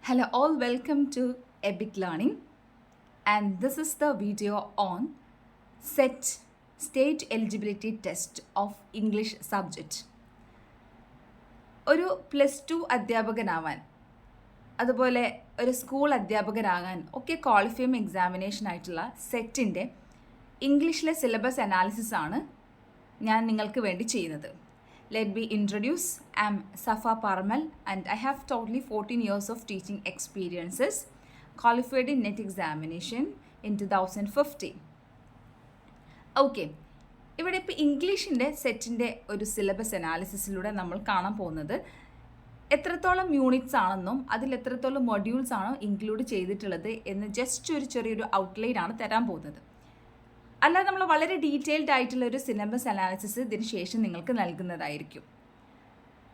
Hello all, welcome to EBIK Learning, and this is the video on SET State Eligibility Test of English Subject. ഒരു +2 അധ്യാപകനാവാൻ അതുപോലെ ഒരു school അധ്യാപകനാകാൻ ഒക്കെ qualifying examination ആയിട്ടുള്ള സെറ്റിൻ്റെ ഇംഗ്ലീഷിലെ syllabus analysis ആണ് ഞാൻ നിങ്ങൾക്ക് വേണ്ടി ചെയ്യുന്നത്. Let me introduce. I'm Saffa Parammal and I have totally 14 years of teaching experiences, qualified in NET examination in 2015. Okay, ഇവിടെ ഇപ്പോൾ ഇംഗ്ലീഷിൻ്റെ സെറ്റിൻ്റെ ഒരു സിലബസ് അനാലിസിസിലൂടെ നമ്മൾ കാണാൻ പോകുന്നത് എത്രത്തോളം യൂണിറ്റ്സ് ആണെന്നും അതിൽ എത്രത്തോളം മൊഡ്യൂൾസ് ആണോ ഇൻക്ലൂഡ് ചെയ്തിട്ടുള്ളത് എന്ന് ജസ്റ്റ് ഒരു ചെറിയൊരു ഔട്ട്ലൈൻ ആണ് തരാൻ പോകുന്നത്. അല്ലാതെ നമ്മൾ വളരെ ഡീറ്റെയിൽഡ് ആയിട്ടുള്ള ഒരു സിലബസ് അനാലിസിസ് ഇതിന് ശേഷം നിങ്ങൾക്ക് നൽകുന്നതായിരിക്കും.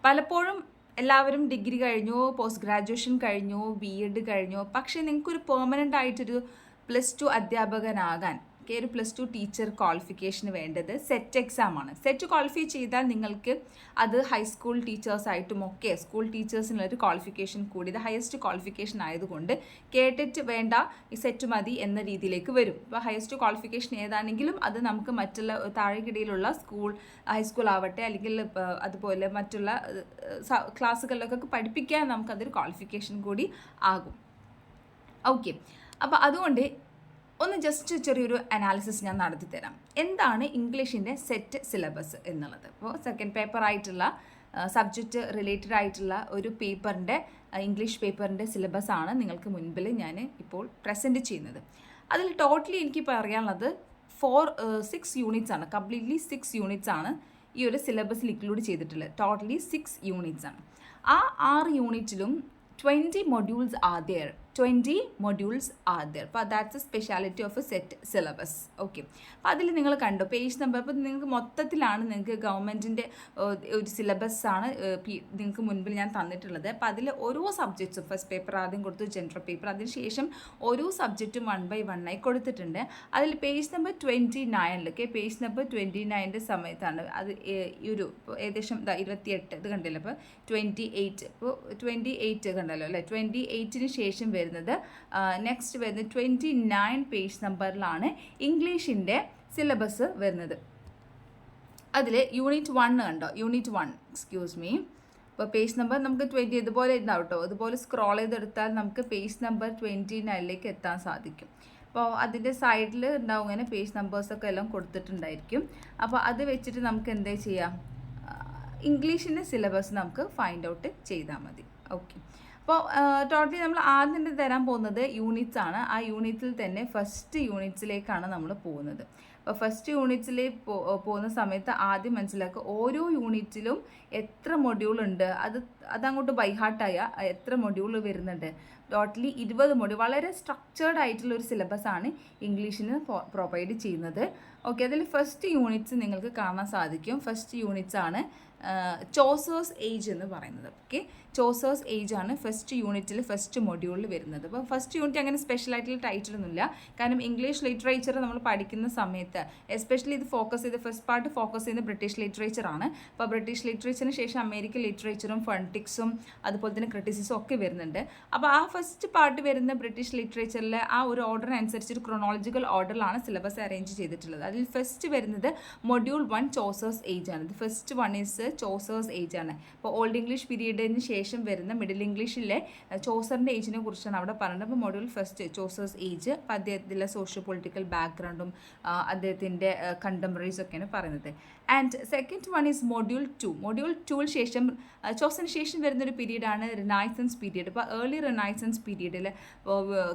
പലപ്പോഴും എല്ലാവരും ഡിഗ്രി കഴിഞ്ഞോ പോസ്റ്റ് ഗ്രാജുവേഷൻ കഴിഞ്ഞോ BEd കഴിഞ്ഞോ, പക്ഷേ നിങ്ങൾക്കൊരു പെർമനൻ്റ് ആയിട്ടൊരു +2 അധ്യാപകനാകാൻ ഒരു +2 ടീച്ചർ ക്വാളിഫിക്കേഷന് വേണ്ടത് സെറ്റ് എക്സാം ആണ്. സെറ്റ് ക്വാളിഫൈ ചെയ്താൽ നിങ്ങൾക്ക് അത് ഹൈസ്കൂൾ ടീച്ചേഴ്സായിട്ടും ഒക്കെ സ്കൂൾ ടീച്ചേഴ്സിനുള്ളൊരു ക്വാളിഫിക്കേഷൻ കൂടി ഇത് ഹയസ്റ്റ് ക്വാളിഫിക്കേഷൻ ആയതുകൊണ്ട് കേട്ടിട്ട് വേണ്ട ഈ സെറ്റ് മതി എന്ന രീതിയിലേക്ക് വരും. ഇപ്പോൾ ഹയസ്റ്റ് ക്വാളിഫിക്കേഷൻ ഏതാണെങ്കിലും അത് നമുക്ക് മറ്റുള്ള താഴെക്കിടയിലുള്ള ഹൈസ്കൂൾ ആവട്ടെ അല്ലെങ്കിൽ അതുപോലെ മറ്റുള്ള ക്ലാസ്സുകളിലൊക്കെ പഠിപ്പിക്കാൻ നമുക്കതൊരു ക്വാളിഫിക്കേഷൻ കൂടി ആകും. ഓക്കെ, അപ്പോൾ അതുകൊണ്ട് ഒന്ന് ജസ്റ്റ് ചെറിയൊരു അനാലിസിസ് ഞാൻ നടത്തി തരാം. എന്താണ് ഇംഗ്ലീഷിൻ്റെ സെറ്റ് സിലബസ് എന്നുള്ളത്? അപ്പോൾ സെക്കൻഡ് പേപ്പർ ആയിട്ടുള്ള സബ്ജക്റ്റ് റിലേറ്റഡ് ആയിട്ടുള്ള ഒരു പേപ്പറിൻ്റെ ഇംഗ്ലീഷ് പേപ്പറിൻ്റെ സിലബസ് ആണ് നിങ്ങൾക്ക് മുൻപിൽ ഞാൻ ഇപ്പോൾ പ്രസൻറ്റ് ചെയ്യുന്നത്. അതിൽ ടോട്ടലി എനിക്ക് പറയാനുള്ളത് 6 യൂണിറ്റ്സ് ആണ്. കംപ്ലീറ്റ്ലി 6 യൂണിറ്റ്സ് ആണ് ഈ ഒരു സിലബസിൽ ഇൻക്ലൂഡ് ചെയ്തിട്ടുള്ളത്. ടോട്ടലി 6 യൂണിറ്റ്സ് ആണ്. ആ 6 യൂണിറ്റിലും 20 modules are there. 20 modules are there. അപ്പോൾ that's A speciality of A set syllabus. Okay, അപ്പോൾ അതിൽ നിങ്ങൾ കണ്ടോ പേജ് നമ്പർ. അപ്പോൾ നിങ്ങൾക്ക് മൊത്തത്തിലാണ് നിങ്ങൾക്ക് ഗവൺമെൻറ്റിൻ്റെ ഒരു സിലബസ് ആണ് നിങ്ങൾക്ക് മുൻപിൽ ഞാൻ തന്നിട്ടുള്ളത്. അപ്പോൾ അതിൽ ഓരോ സബ്ജക്ട്സും ഫസ്റ്റ് പേപ്പർ ആദ്യം കൊടുത്തു, ജനറൽ പേപ്പർ, അതിനുശേഷം ഓരോ സബ്ജക്റ്റും 1 by 1 ആയി കൊടുത്തിട്ടുണ്ട്. അതിൽ പേജ് നമ്പർ 29 പേജ് നമ്പർ 29 സമയത്താണ് അത് ഈ ഒരു ഏകദേശം 28 ഇത് കണ്ടില്ല. അപ്പോൾ 28 ഇപ്പോൾ 28 കണ്ടല്ലോ അല്ലേ. 28 ശേഷം വരുന്നത് നെക്സ്റ്റ് വരുന്നത് 29 പേജ് നമ്പറിലാണ് ഇംഗ്ലീഷിൻ്റെ സിലബസ് വരുന്നത്. അതിൽ യൂണിറ്റ് 1 കണ്ടോ, യൂണിറ്റ് 1 എക്സ്ക്യൂസ് മീ. ഇപ്പോൾ പേജ് നമ്പർ നമുക്ക് 20 ഇതുപോലെ ഉണ്ടാവും കേട്ടോ. ഇതുപോലെ സ്ക്രോൾ ചെയ്തെടുത്താൽ നമുക്ക് പേജ് നമ്പർ 29 എത്താൻ സാധിക്കും. അപ്പോൾ അതിൻ്റെ സൈഡിൽ ഉണ്ടാവും ഇങ്ങനെ പേജ് നമ്പേഴ്സൊക്കെ എല്ലാം കൊടുത്തിട്ടുണ്ടായിരിക്കും. അപ്പോൾ അത് വെച്ചിട്ട് നമുക്ക് എന്താ ചെയ്യാം, ഇംഗ്ലീഷിൻ്റെ സിലബസ് നമുക്ക് ഫൈൻഡ് ഔട്ട് ചെയ്താൽ മതി. ഓക്കെ, അപ്പോൾ ടോട്ടലി നമ്മൾ ആദ്യം തരാൻ പോകുന്നത് യൂണിറ്റ്സ് ആണ്. ആ യൂണിറ്റിൽ തന്നെ ഫസ്റ്റ് യൂണിറ്റ്സിലേക്കാണ് നമ്മൾ പോകുന്നത്. അപ്പോൾ ഫസ്റ്റ് യൂണിറ്റ്സിൽ പോകുന്ന സമയത്ത് ആദ്യം മനസ്സിലാക്കുക ഓരോ യൂണിറ്റിലും എത്ര മൊഡ്യൂൾ ഉണ്ട്, അതങ്ങോട്ട് ബൈഹാർട്ടായ എത്ര മൊഡ്യൂൾ വരുന്നുണ്ട്. Totally 20 module. വളരെ സ്ട്രക്ചേർഡ് ആയിട്ടുള്ള ഒരു സിലബസ് ആണ് ഇംഗ്ലീഷിന് പ്രൊവൈഡ് ചെയ്യുന്നത്. ഓക്കെ, അതിൽ ഫസ്റ്റ് യൂണിറ്റ്സ് നിങ്ങൾക്ക് കാണാൻ സാധിക്കും. ഫസ്റ്റ് യൂണിറ്റ്സ് ആണ് ചോസേഴ്സ് ഏജ് എന്ന് പറയുന്നത്. ഓക്കെ, ചോസേഴ്സ് ഏജ് ആണ് ഫസ്റ്റ് യൂണിറ്റിൽ ഫസ്റ്റ് മൊഡ്യൂളിൽ വരുന്നത്. അപ്പോൾ ഫസ്റ്റ് യൂണിറ്റ് അങ്ങനെ സ്പെഷ്യലായിട്ടുള്ള ടൈറ്റിലൊന്നുമില്ല. കാരണം ഇംഗ്ലീഷ് ലിറ്ററേച്ചർ നമ്മൾ പഠിക്കുന്ന സമയത്ത് എസ്പെഷ്യലി ഇത് ഫോക്കസ് ചെയ്ത് ഫസ്റ്റ് പാർട്ട് ഫോക്കസ് ചെയ്യുന്നത് ബ്രിട്ടീഷ് ലിറ്ററേച്ചർ ആണ്. അപ്പോൾ ബ്രിട്ടീഷ് ലിറ്ററേച്ചറിന് ശേഷം അമേരിക്കൻ ലിറ്ററേച്ചറും ഫൊണറ്റിക്സും അതുപോലെ തന്നെ ക്രിറ്റിസിസും ഒക്കെ വരുന്നുണ്ട്. അപ്പോൾ ആ ഫസ്റ്റ് പാർട്ട് വരുന്ന ബ്രിട്ടീഷ് ലിറ്ററേച്ചറിലെ ആ ഒരു ഓർഡറിനനുസരിച്ച് ഒരു ക്രൊണോളജിക്കൽ ഓർഡറിലാണ് സിലബസ് അറേഞ്ച് ചെയ്തിട്ടുള്ളത്. അതിൽ ഫസ്റ്റ് വരുന്നത് മൊഡ്യൂൾ 1 ചോസേഴ്സ് ഏജ് ആണ്. ഇത് ഫസ്റ്റ് 1 ഈസ് ചോസേഴ്സ് ഏജ് ആണ്. അപ്പോൾ ഓൾഡ് ഇംഗ്ലീഷ് പീരീഡിന് ശേഷം വരുന്ന മിഡിൽ ഇംഗ്ലീഷിലെ ചോസറിൻ്റെ ഏജിനെ കുറിച്ചാണ് അവിടെ പറയുന്നത്. അപ്പോൾ മൊഡ്യൂൾ ഫസ്റ്റ് ചോസേഴ്സ് ഏജ്, അപ്പോൾ അദ്ദേഹത്തിൻ്റെ സോഷ്യോ പൊളിറ്റിക്കൽ ബാക്ക്ഗ്രൗണ്ടും അദ്ദേഹത്തിൻ്റെ കണ്ടംപററീസ് ഒക്കെയാണ് പറയുന്നത്. And second 1 is module 2. Module 2 ശേഷം ചോസറിന് ശേഷം വരുന്നൊരു പീരീഡാണ് റിനൈസൻസ് പീരീഡ്. ഇപ്പോൾ ഏർലി റിനൈസൻസ് പീരീഡിൽ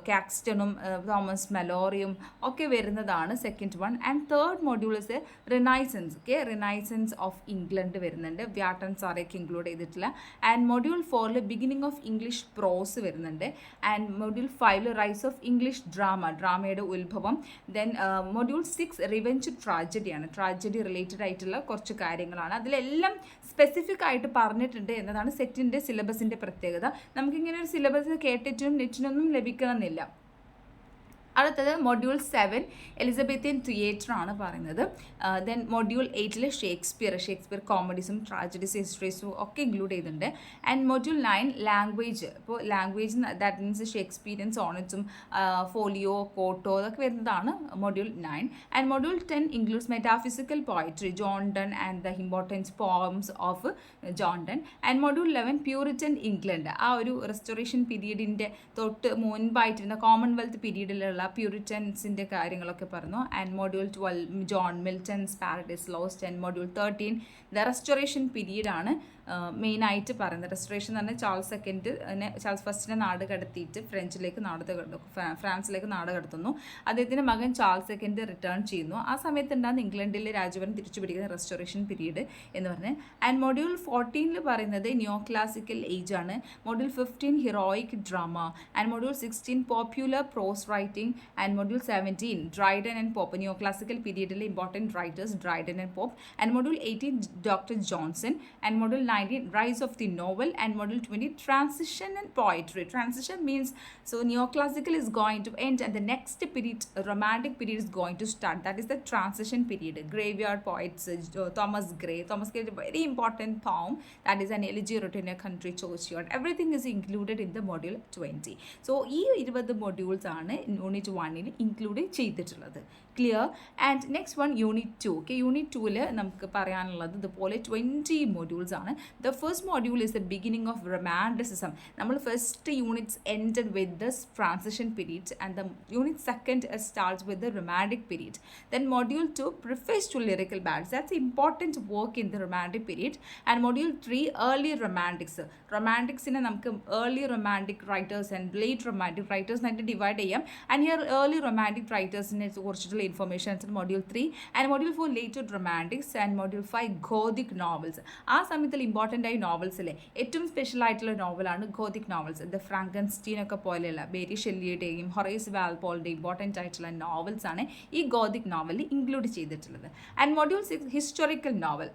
കാക്സ്റ്റണും തോമസ് മെലോറിയും ഒക്കെ വരുന്നതാണ് second 1. And third module is renaissance. Renaissance of England വരുന്നുണ്ട്, വ്യാട്ടൻ സാറേക്ക് ഇൻക്ലൂഡ് ചെയ്തിട്ടില്ല. And module 4 beginning of English prose വരുന്നുണ്ട്. And module 5 rise of English ഡ്രാമയുടെ ഉത്ഭവം. ദെൻ മൊഡ്യൂൾ 6 റിവെഞ്ച് ട്രാജഡിയാണ്. ട്രാജഡി റിലേറ്റഡ് ആയിട്ടുള്ള കുറച്ച് കാര്യങ്ങളാണ്. അതിലെല്ലാം സ്പെസിഫിക് ആയിട്ട് പറഞ്ഞിട്ടുണ്ട് എന്നതാണ് സെറ്റിൻ്റെ സിലബസിൻ്റെ പ്രത്യേകത. നമുക്കിങ്ങനെ ഒരു സിലബസ് കേട്ടിട്ടും നെറ്റിനൊന്നും ലഭിക്കണമെന്നില്ല. അടുത്തത് മൊഡ്യൂൾ 7 എലിസബത്തിയൻ തിയേറ്റർ ആണ് പറയുന്നത്. ദെൻ മൊഡ്യൂൾ 8 ഷേക്സ്പിയർ കോമഡീസും ട്രാജഡീസ് ഹിസ്റ്ററീസും ഒക്കെ ഇൻക്ലൂഡ് ചെയ്തിട്ടുണ്ട്. And module 9 language. ഇപ്പോൾ ലാംഗ്വേജ് ദാറ്റ് മീൻസ് ഷേക്സ്പിയൻ സോണറ്റ്സും ഫോലിയോ കോട്ടോ അതൊക്കെ വരുന്നതാണ് module 9. And module 10 includes metaphysical poetry John Donne and the importance poems of John Donne. And module 11 Puritan England, ആ ഒരു റെസ്റ്റോറേഷൻ പീരീഡിൻ്റെ തൊട്ട് മുൻപായിട്ടിരുന്ന കോമൺവെൽത്ത് പീരീഡിലുള്ള പ്യൂരിറ്റൻസിൻ്റെ കാര്യങ്ങളൊക്കെ പറഞ്ഞു. And module 12 John Milton's Paradise Lost. And module 13 the restoration പീരീഡാണ് മെയിനായിട്ട് പറയുന്നത്. Restoration എന്ന് പറഞ്ഞാൽ ചാൾസ് ഫസ്റ്റിനെ നാട് കടത്തിയിട്ട് ഫ്രാൻസിലേക്ക് നാട് കടത്തുന്നു. അദ്ദേഹത്തിൻ്റെ മകൻ ചാൾസ് സെക്കൻഡ് റിട്ടേൺ ചെയ്യുന്നു. ആ സമയത്ത് ഉണ്ടാകുന്ന ഇംഗ്ലണ്ടിലെ രാജഭരണം തിരിച്ചു പിടിക്കുന്ന റെസ്റ്റോറേഷൻ പീരീഡ് എന്ന് പറഞ്ഞ്. ആൻഡ് മൊഡ്യൂൾ 14 പറയുന്നത് ന്യൂ ക്ലാസിക്കൽ ഏജ് ആണ്. Module 15 heroic drama. And module 16 popular prose writing. And module 17 Dryden and Pope, new classical പീരീഡിലെ important writers Dryden and Pope. And module 18 doctor Johnson. And module 19 rise of the novel. And module 20 transition and poetry. Transition means so neoclassical is going to end and the next period, romantic period, is going to start. That is the transition period. Graveyard poets, Thomas Gray is a very important poem, that is an elegy written in a country churchyard. Everything is included in the module 20. So ഈ 20 modules ആണ് unit 1 include ചെയ്തിട്ടുള്ളത്. Clear? And next one unit 2. Okay, unit 2 നമുക്ക് പറയാനുള്ളത് ഇതുപോലെ 20 modules ആണ്. The first module is the beginning of romanticism. നമ്മൾ first units ended with this transition period and the unit second starts with the romantic period. Then module 2 preface to lyrical ballads. That's important work in the romantic period. And module 3 early romantics. Romanticsനെ നമുക്ക് early romantic writers and late romantic writers ആയിട്ട് divide ചെയ്യാം. And here early romantic writersനെ കുറിച്ചിട്ടുള്ള informations module 3. And module 4 later romantics. And module 5 gothic novels. ആ സമയത്തിൽ important ആയി നോവൽസിലെ ഏറ്റവും special ആയിട്ടുള്ള നോവലാണ് ഗോതിക് നോവൽസ്. ദ ഫ്രാങ്കൻസ്റ്റീൻ ഒക്കെ പോലെയുള്ള ബേരി ഷെല്ലിയുടെയും ഹൊറേസ് വാൽപോളിൻ്റെയും ഇമ്പോർട്ടൻ്റ് ആയിട്ടുള്ള നോവൽസ് ആണ് ഈ ഗോതിക് നോവലിൽ ഇൻക്ലൂഡ് ചെയ്തിട്ടുള്ളത്. And module 6 historical novel.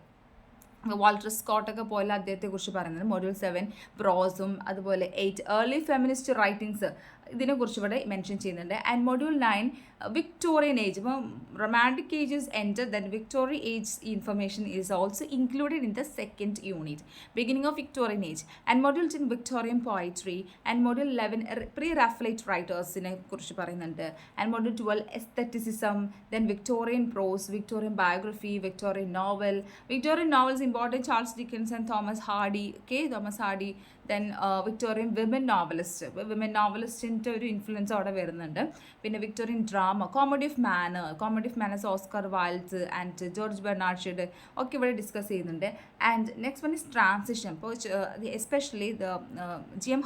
Walter സ്കോട്ടൊക്കെ പോലെ അദ്ദേഹത്തെക്കുറിച്ച് പറയുന്നത്. മൊഡ്യൂൾ 7 പ്രോസും അതുപോലെ 8 ഏർലി ഫെമിനിസ്റ്റ് റൈറ്റിംഗ്സ് ഇതിനെക്കുറിച്ച് ഇവിടെ മെൻഷൻ ചെയ്യുന്നുണ്ട്. And module 9 Victorian age. ഇപ്പം romantic ages enter, then Victorian age information is also included in the second unit, beginning of Victorian age. And module 10 Victorian poetry. And module 11 pre Raphaelite റൈറ്റേഴ്സിനെ കുറിച്ച് പറയുന്നുണ്ട്. And module 12 aestheticism, then Victorian prose, Victorian biography, Victorian novel. Victorian novels important Charles Dickens and Thomas Hardy. Then Victorian women നോവലിസ്റ്റിൻ്റെ ഒരു influence അവിടെ വരുന്നുണ്ട്. പിന്നെ Victorian drama, comedy of manners Oscar Wilde's and George Bernard ഷെഡ് ഒക്കെ ഇവിടെ discuss ചെയ്യുന്നുണ്ട്. And next one is transition. ഇപ്പോൾ എസ്പെഷ്യലി ജി എം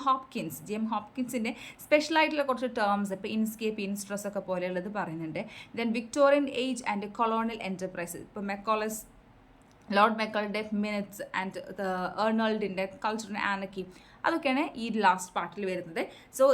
ഹോപ്കിൻസിൻ്റെ സ്പെഷ്യലായിട്ടുള്ള കുറച്ച് ടേംസ്, ഇപ്പോൾ ഇൻസ്കേപ്പ്, ഇൻസ്ട്രസ് ഒക്കെ പോലെയുള്ളത് പറയുന്നുണ്ട്. Then Victorian age and colonial enterprises. ഇപ്പോൾ ലോർഡ് മെക്കളുടെ മിനിറ്റ്സ് ആൻഡ് ഏർണോൾഡിൻ്റെ കൾച്ചറൽ ആനക്കി, അതൊക്കെയാണ് ഈ ലാസ്റ്റ് പാർട്ടിൽ വരുന്നത്. So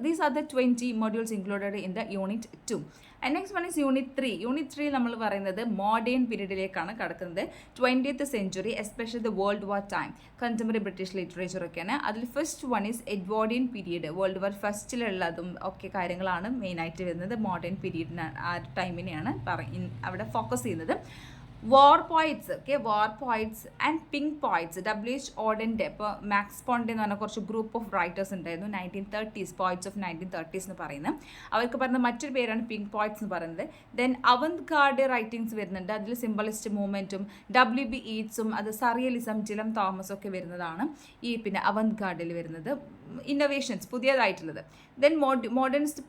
these are the 20 modules included in the unit 2. And next one is unit 3. Unit 3 നമ്മൾ പറയുന്നത് മോഡേൺ പീരീഡിലേക്കാണ് കടക്കുന്നത്. 20th century, especially the world war time, contemporary British literature ഒക്കെയാണ്. അതിൽ first one is Edwardian period. World war ഫസ്റ്റിലുള്ളതും ഒക്കെ കാര്യങ്ങളാണ് മെയിനായിട്ട് വരുന്നത്. മോഡേൺ പീരീഡിന് ആ ടൈമിനെയാണ് അവിടെ ഫോക്കസ് ചെയ്യുന്നത്. War poets and pink poets. W.H. ഓഡൻ്റെ, ഇപ്പോൾ മാക്സ് പോണ്ടെ എന്ന് പറഞ്ഞ കുറച്ച് ഗ്രൂപ്പ് ഓഫ് റൈറ്റേഴ്സ് ഉണ്ടായിരുന്നു 1930s, പോയിറ്റ്സ് ഓഫ് 1930s എന്ന് പറയുന്നത്. അവർക്ക് പറയുന്ന മറ്റൊരു പേരാണ് പിങ്ക് പോയിറ്റ്സ് എന്ന് പറയുന്നത്. ദെൻ അവന്ത് ഗാർഡ് റൈറ്റിംഗ്സ് വരുന്നുണ്ട്. അതിൽ സിംബലിസ്റ്റ് മൂവ്മെൻറ്റും W.B. ഈറ്റ്സും അത് സറിയലിസം, ജിലം തോമസും ഒക്കെ വരുന്നതാണ് ഈ പിന്നെ അവന്ത് ഗാർഡിൽ വരുന്നത്. ഇന്നോവേഷൻസ് പുതിയതായിട്ടുള്ളത്. ദെൻ മോഡേണിസ്റ്റ്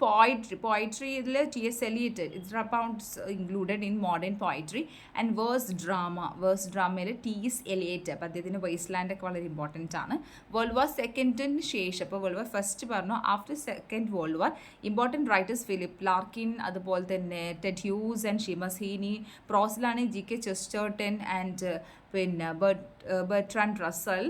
പോയിട്രിയിൽ T.S. Eliot, it's included in modern poetry. And verse ഡ്രാമയിൽ T.S. Eliot, അപ്പോൾ അദ്ദേഹത്തിന് വേസ്റ്റ് ഒക്കെ വളരെ ഇമ്പോർട്ടൻ്റ് ആണ്. വേൾഡ് വാർ സെക്കൻഡിന് ശേഷം, അപ്പോൾ വേൾഡ് വാർ ഫസ്റ്റ് പറഞ്ഞു, after second world war important writers Philip Larkin, അതുപോലെ തന്നെ Ted Hughes and Seamus Heaney. പ്രോസിലാണ് G.K. ചെസ്റ്റർട്ടൺ ആൻഡ് പിന്നെ ബർട്രാൻഡ് റസൽ.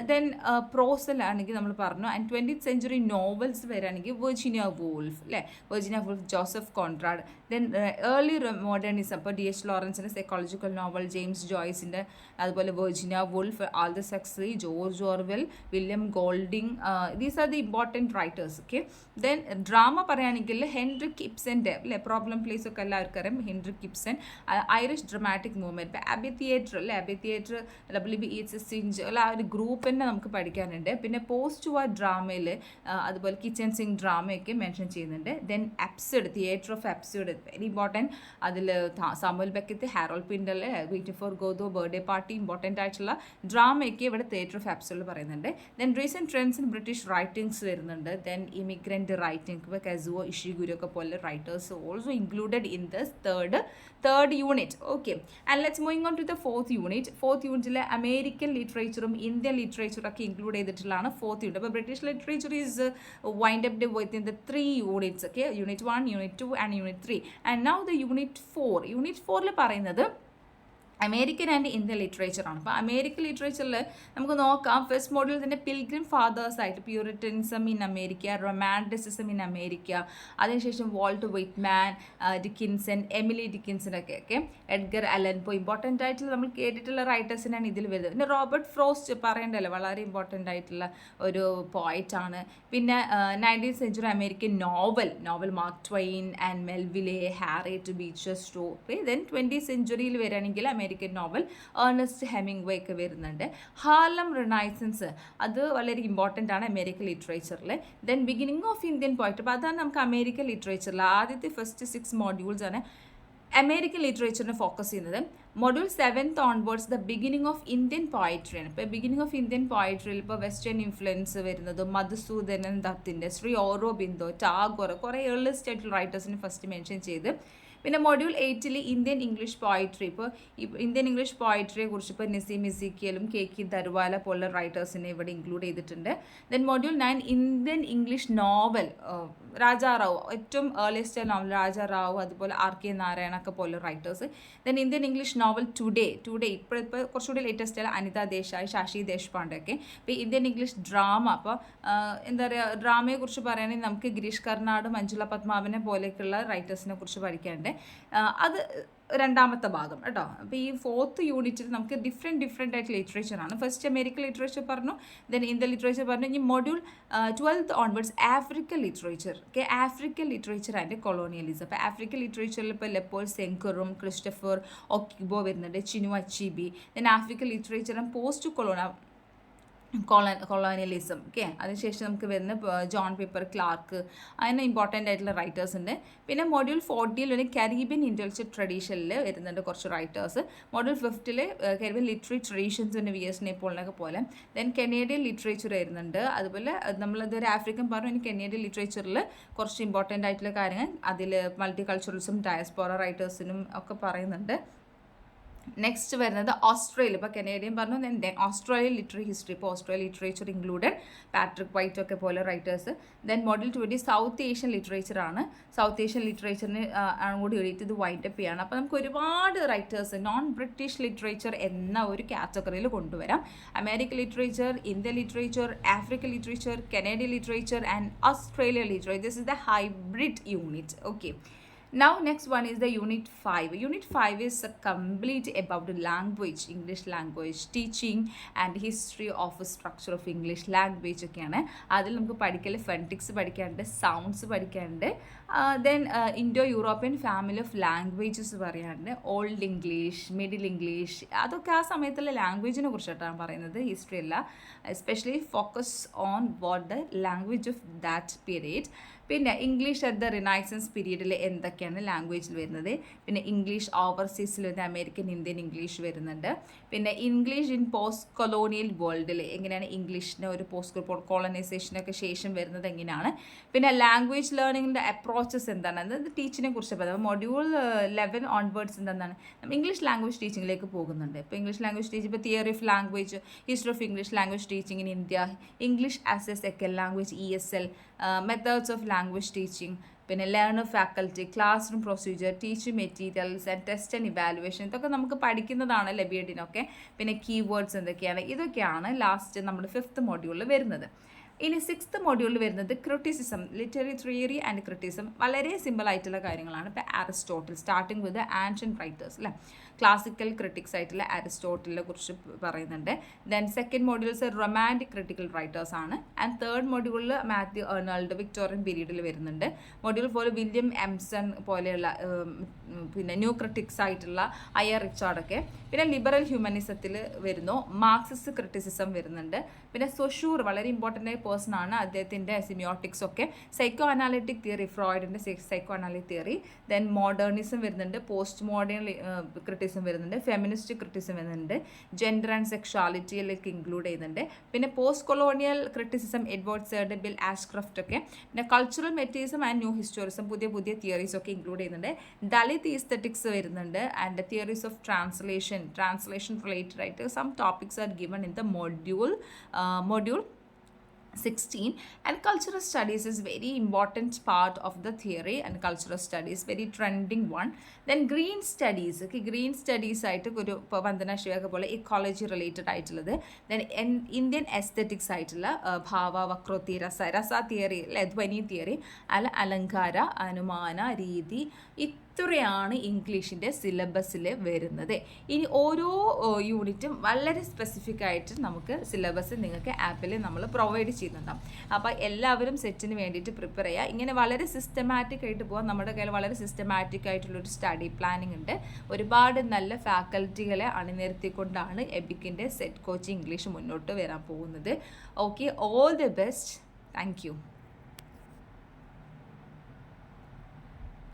ദെൻ പ്രോസിലാണെങ്കിൽ നമ്മൾ പറഞ്ഞു. ആൻഡ് 20th century നോവൽസ് വരികയാണെങ്കിൽ വെർജീനിയ വൂൾഫ് അല്ലേ, Virginia Woolf, Joseph Conrad. Then early modernism, അപ്പോൾ D.H. ലോറൻസിൻ്റെ സൈക്കോളജിക്കൽ നോവൽ, ജെയിംസ് ജോയ്സിൻ്റെ, അതുപോലെ Virginia Woolf, Aldous Huxley, George Orwell, William Golding. These are the important writers. Okay. Then drama പറയുകയാണെങ്കിൽ Henrique ഇബ്സൻ്റെ അല്ലേ, problem place ഒക്കെ എല്ലാവർക്കും അറിയാം. Henrique Ibsen, Irish dramatic movement, ഇപ്പോൾ അബി തിയേറ്റർ അല്ലേ, അബി തിയേറ്റർ, WBEHS സിഞ്ച് അല്ല, ആ ഒരു ഗ്രൂപ്പ് തന്നെ നമുക്ക് പഠിക്കാനുണ്ട്. പിന്നെ പോസ്റ്റ് വാർ ഡ്രാമയിൽ അതുപോലെ കിച്ചൻ സിംഗ് ഡ്രാമയൊക്കെ മെൻഷൻ ചെയ്യുന്നുണ്ട്. Then absurd, theatre of absurd very important. അതിൽ Samuel Beckett, Harold Pinter, waiting for Godot, birthday party, important ആയിട്ടുള്ള ഡ്രാമയൊക്കെ ഇവിടെ തിയേറ്റർ ഓഫ് അബ്സർഡിൽ പറയുന്നുണ്ട്. Then recent trends in British writings വരുന്നുണ്ട്. ദെൻ ഇമിഗ്രൻറ്റ് റൈറ്റിംഗ്, ഇപ്പോൾ കസുവോ ഇഷിഗുരു ഒക്കെ പോലെ writers also included in this third unit. Okay, and let's moving on to the fourth unit. Fourth unitലെ അമേരിക്കൻ ലിറ്ററേച്ചറും Indian ലിറ്ററേച്ചറും ഒക്കെ ഇൻക്ലൂഡ് ചെയ്തിട്ടുള്ളതാണ് fourth unit. അപ്പോൾ British literature is wind up within the 3 units. Okay, unit 1, unit 2 and unit 3. And now the unit 4. unit 4ൽ പറയുന്നത് American and Indian ലിറ്ററേച്ചറാണ്. അപ്പോൾ American ലിറ്ററേച്ചറിൽ നമുക്ക് നോക്കാം. ഫസ്റ്റ് മോഡ്യൂൾ തന്നെ പിൽഗ്രിം ഫാദേഴ്സായിട്ട് puritanism in America, romanticism in America, അതിനുശേഷം Walt Whitman, Dickinson, Emily Dickinson ഒക്കെ, Edgar Allan Poe, important ആയിട്ടുള്ള നമ്മൾ കേട്ടിട്ടുള്ള റൈറ്റേഴ്സിനാണ് ഇതിൽ വരുന്നത്. പിന്നെ റോബർട്ട് ഫ്രോസ്റ്റ് പറയേണ്ടല്ലോ, വളരെ ഇമ്പോർട്ടൻ്റ് ആയിട്ടുള്ള ഒരു പോയിറ്റാണ്. പിന്നെ 19th century American novel Mark Twain and Melville, Harriet Beecher Stowe. Then 20th century വരികയാണെങ്കിൽ അമേരിക്കൻ നോവൽ ഏർണസ്റ്റ് ഹെമിംഗ്വേ ഒക്കെ വരുന്നുണ്ട്. ഹാർലം റിനൈസൻസ്, അത് വളരെ ഇമ്പോർട്ടൻ്റ് ആണ് അമേരിക്കൻ ലിറ്ററേച്ചറിൽ. Then beginning of Indian poet, അപ്പോൾ അതാണ് നമുക്ക് അമേരിക്കൻ ലിറ്ററേച്ചറിൽ ആദ്യത്തെ ഫസ്റ്റ് 6 modules ആണ് അമേരിക്കൻ ലിറ്ററേച്ചറിനെ ഫോക്കസ് ചെയ്യുന്നത്. Module 7th onwards the beginning of Indian പോയട്രിയാണ്. ഇപ്പോൾ ബിഗിനിങ് ഓഫ് ഇന്ത്യൻ പോയട്രിയിൽ ഇപ്പോൾ വെസ്റ്റേൺ ഇൻഫ്ലുവൻസ് വരുന്നതും മധുസൂദനൻ ദത്തിൻ്റെ, ശ്രീ ഓറോബിന്ദോ, ടാഗോർ, കുറേ ഏർലിസ്റ്റ് ആയിട്ടുള്ള റൈറ്റേഴ്സിനെ ഫസ്റ്റ് മെൻഷൻ ചെയ്ത്. പിന്നെ മൊഡ്യൂൾ 8ൽ ഇന്ത്യൻ ഇംഗ്ലീഷ് പോയിട്രി, ഇപ്പോൾ ഇന്ത്യൻ ഇംഗ്ലീഷ് പോയിട്രിയെ കുറിച്ച് ഇപ്പോൾ നസീം ഇസിക്കിയലും KK ദർവാല പോലുള്ള റൈറ്റേഴ്സിനെ ഇവിടെ ഇൻക്ലൂഡ് ചെയ്തിട്ടുണ്ട്. Then module 9 Indian English novel, Rajarao, ഏറ്റവും ഏർലിയസ്റ്റ് നോവൽ രാജാറാവു, അതുപോലെ RK നാരായണ ഒക്കെ പോലെ writers. Then Indian English novel today ഇപ്പോൾ കുറച്ചുകൂടി ലേറ്റസ്റ്റ് ആയ അനിത ദേശായി, ശശി ദേശ്പാണ്ഡെ ഒക്കെ. ഇപ്പോൾ ഇന്ത്യൻ ഇംഗ്ലീഷ് ഡ്രാമ, അപ്പോൾ എന്താ പറയുക, ഡ്രാമയെക്കുറിച്ച് പറയുകയാണെങ്കിൽ നമുക്ക് ഗിരീഷ് കർണാട്, മഞ്ജുള പത്മാവനെ പോലെയൊക്കെയുള്ള റൈറ്റേഴ്സിനെ കുറിച്ച് പഠിക്കാനുണ്ട്. അത് രണ്ടാമത്തെ ഭാഗം കേട്ടോ. അപ്പോൾ ഈ 4th യൂണിറ്റിൽ നമുക്ക് ഡിഫറെൻ്റ് ആയിട്ട് ലിറ്ററേച്ചറാണ്. ഫസ്റ്റ് അമേരിക്കൻ ലിറ്ററേച്ചർ പറഞ്ഞു, ദെൻ ഇന്ത്യൻ ലിറ്ററേച്ചർ പറഞ്ഞു. ഇനി module 12th onwards African literature. Okay, African literature and colonialism. അപ്പോൾ ആഫ്രിക്കൻ ലിറ്ററേച്ചറിൽ ഇപ്പോൾ ലെപ്പോൾ സെങ്കുറും ക്രിസ്റ്റഫർ ഒക്കിബോ വരുന്നുണ്ട്, ചിനു അച്ചീബി. ദെൻ ആഫ്രിക്കൻ ലിറ്ററേച്ചറും പോസ്റ്റ് കൊളോണിയലിസം. ഓക്കെ, അതിനുശേഷം നമുക്ക് വരുന്ന ജോൺ പേപ്പർ ക്ലാർക്ക്, അങ്ങനെ ഇമ്പോർട്ടൻ്റ് ആയിട്ടുള്ള റൈറ്റേഴ്സ് ഉണ്ട്. പിന്നെ മൊഡ്യൂൾ 40ൽ ഒരു കരീബിയൻ ഇൻ്റലക്ച്വൽ ട്രഡീഷനിൽ വരുന്നുണ്ട് കുറച്ച് റൈറ്റേഴ്സ്. മൊഡ്യൂൾ 50ൽ കരീബിയൻ ലിറ്റററി ട്രഡീഷൻസ് പിന്നെ VS നെപ്പോളിനൊക്കെ പോലെ. ദെൻ കനേഡിയൻ ലിറ്ററേച്ചർ വരുന്നുണ്ട്. അതുപോലെ നമ്മളിതൊരു ആഫ്രിക്കൻ പറഞ്ഞു, ഇനി കനേഡിയൻ ലിറ്ററേച്ചറിൽ കുറച്ച് ഇമ്പോർട്ടൻ്റ് ആയിട്ടുള്ള കാര്യങ്ങൾ അതിൽ മൾട്ടി കൾച്ചറൽസും ഡയസ്പോറ റൈറ്റേഴ്സിനും ഒക്കെ പറയുന്നുണ്ട്. നെക്സ്റ്റ് വരുന്നത് ഓസ്ട്രേലിയ. ഇപ്പോൾ കനേഡിയൻ പറഞ്ഞു, ദെൻ ഓസ്ട്രേലിയൻ ലിറ്റററി ഹിസ്റ്ററി, ഇപ്പോൾ Australian literature included Patrick White ഒക്കെ പോലെ writers. Then module 20 South Asian ലിറ്ററേച്ചറാണ്. സൗത്ത് ഏഷ്യൻ ലിറ്ററേച്ചറിന് ആണ് കൂടി എഴുതി ഇത് വൈൻഡപ്പ് ചെയ്യാണ്. അപ്പോൾ നമുക്ക് ഒരുപാട് റൈറ്റേഴ്സ് നോൺ ബ്രിട്ടീഷ് ലിറ്ററേച്ചർ എന്ന ഒരു കാറ്റഗറിയിൽ കൊണ്ടുവരാം. American literature, Indian literature, African literature, Canadian literature and Australian literature. This is the hybrid unit. Okay. Now next one is the unit 5. Unit 5 is complete about the language, English language teaching and history of a structure of English language ഒക്കെയാണ്. അതിൽ നമുക്ക് പഠിക്കൽ ഫെൻറ്റിക്സ് പഠിക്കാനുണ്ട്, sounds പഠിക്കാനുണ്ട്. Then Indo European family of languages പറയാനുണ്ട്, old English, middle English, അതൊക്കെ ആ സമയത്തുള്ള ലാംഗ്വേജിനെ കുറിച്ചിട്ടാണ് പറയുന്നത്, ഹിസ്റ്ററി അല്ല. Especially focus on what the language of that period. പിന്നെ ഇംഗ്ലീഷ് അറ്റ് ദ റിനൈസൻസ് പീരീഡിൽ എന്തൊക്കെയാണ് ലാംഗ്വേജിൽ വരുന്നത്. പിന്നെ ഇംഗ്ലീഷ് ഓവർസീസിൽ വരുന്ന അമേരിക്കൻ ഇന്ത്യൻ ഇംഗ്ലീഷ് വരുന്നുണ്ട്. പിന്നെ ഇംഗ്ലീഷ് ഇൻ പോസ്റ്റ് കൊളോണിയൽ വേൾഡിൽ എങ്ങനെയാണ് ഇംഗ്ലീഷിന് ഒരു പോസ്റ്റ് കോളനൈസേഷനൊക്കെ ശേഷം വരുന്നത് എങ്ങനെയാണ്. പിന്നെ ലാംഗ്വേജ് ലേണിങ്ങിൻ്റെ അപ്രോച്ചസ് എന്താണ്, അത് ടീച്ചിങ്ങിനെ കുറിച്ച് പറയുന്നത്. മൊഡ്യൂൾ 11 ഓൺവേർഡ്സ് എന്താണ്, നമ്മൾ ഇംഗ്ലീഷ് ലാംഗ്വേജ് ടീച്ചിങ്ങിലേക്ക് പോകുന്നുണ്ട്. ഇപ്പോൾ ഇംഗ്ലീഷ് ലാംഗ്വേജ് ടീച്ചിങ്, ഇപ്പോൾ theory of language, history of English language teaching in India, English as a second language ESL, methods of language teaching, പിന്നെ learner faculty, classroom procedure, teaching materials and test and evaluation, ഇതൊക്കെ നമുക്ക് പഠിക്കുന്നതാണല്ലേ ബി.എഡിനൊക്കെ. പിന്നെ keywords എന്തൊക്കെയാണ്, ഇതൊക്കെയാണ് last നമ്മുടെ 5th മൊഡ്യൂളിൽ വരുന്നത്. ഇനി 6th മൊഡ്യൂളിൽ വരുന്നത് criticism, literary theory and criticism. വളരെ സിമ്പിൾ ആയിട്ടുള്ള കാര്യങ്ങളാണ്. ഇപ്പോൾ Aristotle, starting with ancient writers അല്ലേ, ക്ലാസിക്കൽ ക്രിറ്റിക്സ് ആയിട്ടുള്ള അരിസ്റ്റോട്ടിലിനെ കുറിച്ച് പറയുന്നുണ്ട്. Then second modules romantic critical writers ആണ്. ആൻഡ് തേർഡ് മൊഡ്യൂളിൽ മാത്യു ഏർണാൾഡ് വിക്ടോറിയൻ പീരീഡിൽ വരുന്നുണ്ട്. മൊഡ്യൂൾ 4 വില്യം എംസൺ പോലെയുള്ള പിന്നെ ന്യൂ ക്രിറ്റിക്സ് ആയിട്ടുള്ള അയ്യർ റിച്ചാർഡൊക്കെ. പിന്നെ ലിബറൽ ഹ്യൂമനിസത്തിൽ വരുന്നു, മാർക്സിസ്റ്റ് ക്രിറ്റിസിസം വരുന്നുണ്ട്. പിന്നെ സൊഷൂർ വളരെ ഇമ്പോർട്ടൻ്റ് ആയ പേഴ്സൺ ആണ്, അദ്ദേഹത്തിൻ്റെ സിമിയോട്ടിക്സ് ഒക്കെ. സൈക്കോ അനാലിറ്റിക് തിയറി, ഫ്രോയിഡിൻ്റെ psycho analytic theory. Then modernism വരുന്നുണ്ട്, പോസ്റ്റ് മോഡേൺ ക്രിറ്റിസിസം വരുന്നുണ്ട്, ഫെമിനിസ്റ്റ് ക്രിറ്റിസിസം വരുന്നുണ്ട്, ജെൻഡർ ആൻഡ് സെക്ഷുവാലിറ്റിയിലേക്ക് ഇൻക്ലൂഡ് ചെയ്യുന്നുണ്ട്. പിന്നെ post colonial criticism, Edward Said, Bill Ashcroft ഒക്കെ. പിന്നെ cultural materialism and new historicism, പുതിയ പുതിയ തിയറീസ് ഒക്കെ ഇൻക്ലൂഡ് ചെയ്യുന്നുണ്ട്. ദളിത് ഈസ്തറ്റിക്സ് വരുന്നുണ്ട്. And theories of translation related ആയിട്ട് some topics are given in the module 16. And cultural studies is very important part of the theory, and cultural studies very trending one. Then green studies, okay, green studies ആയിട്ട് ഒരു വന്ദന ശിവയൊക്കെ പോലെ ecology related ആയിട്ടുള്ളത്. Then Indian aesthetics ആയിട്ടുള്ള ഭാവ, വക്രോത്തി, രസ theory അല്ലെ, ധ്വനി theory, അലങ്കാര, അനുമാന രീതി, ഇത്രയാണ് ഇംഗ്ലീഷിൻ്റെ സിലബസിൽ വരുന്നത്. ഇനി ഓരോ യൂണിറ്റും വളരെ സ്പെസിഫിക് ആയിട്ട് നമുക്ക് സിലബസ് നിങ്ങൾക്ക് ആപ്പിൽ നമ്മൾ പ്രൊവൈഡ് ചെയ്യുന്നുണ്ടാവും. അപ്പോൾ എല്ലാവരും സെറ്റിന് വേണ്ടിയിട്ട് പ്രിപ്പയർ ചെയ്യുക. ഇങ്ങനെ വളരെ സിസ്റ്റമാറ്റിക് ആയിട്ട് പോകാൻ നമ്മുടെ കയ്യിൽ വളരെ സിസ്റ്റമാറ്റിക് ആയിട്ടുള്ളൊരു സ്റ്റഡി പ്ലാനിങ് ഉണ്ട്. ഒരുപാട് നല്ല ഫാക്കൽറ്റികളെ അണിനിരത്തിക്കൊണ്ടാണ് എബിക്കിൻ്റെ സെറ്റ് കോച്ചിങ് ഇംഗ്ലീഷ് മുന്നോട്ട് വരാൻ പോകുന്നത്. Okay, all the best. Thank you.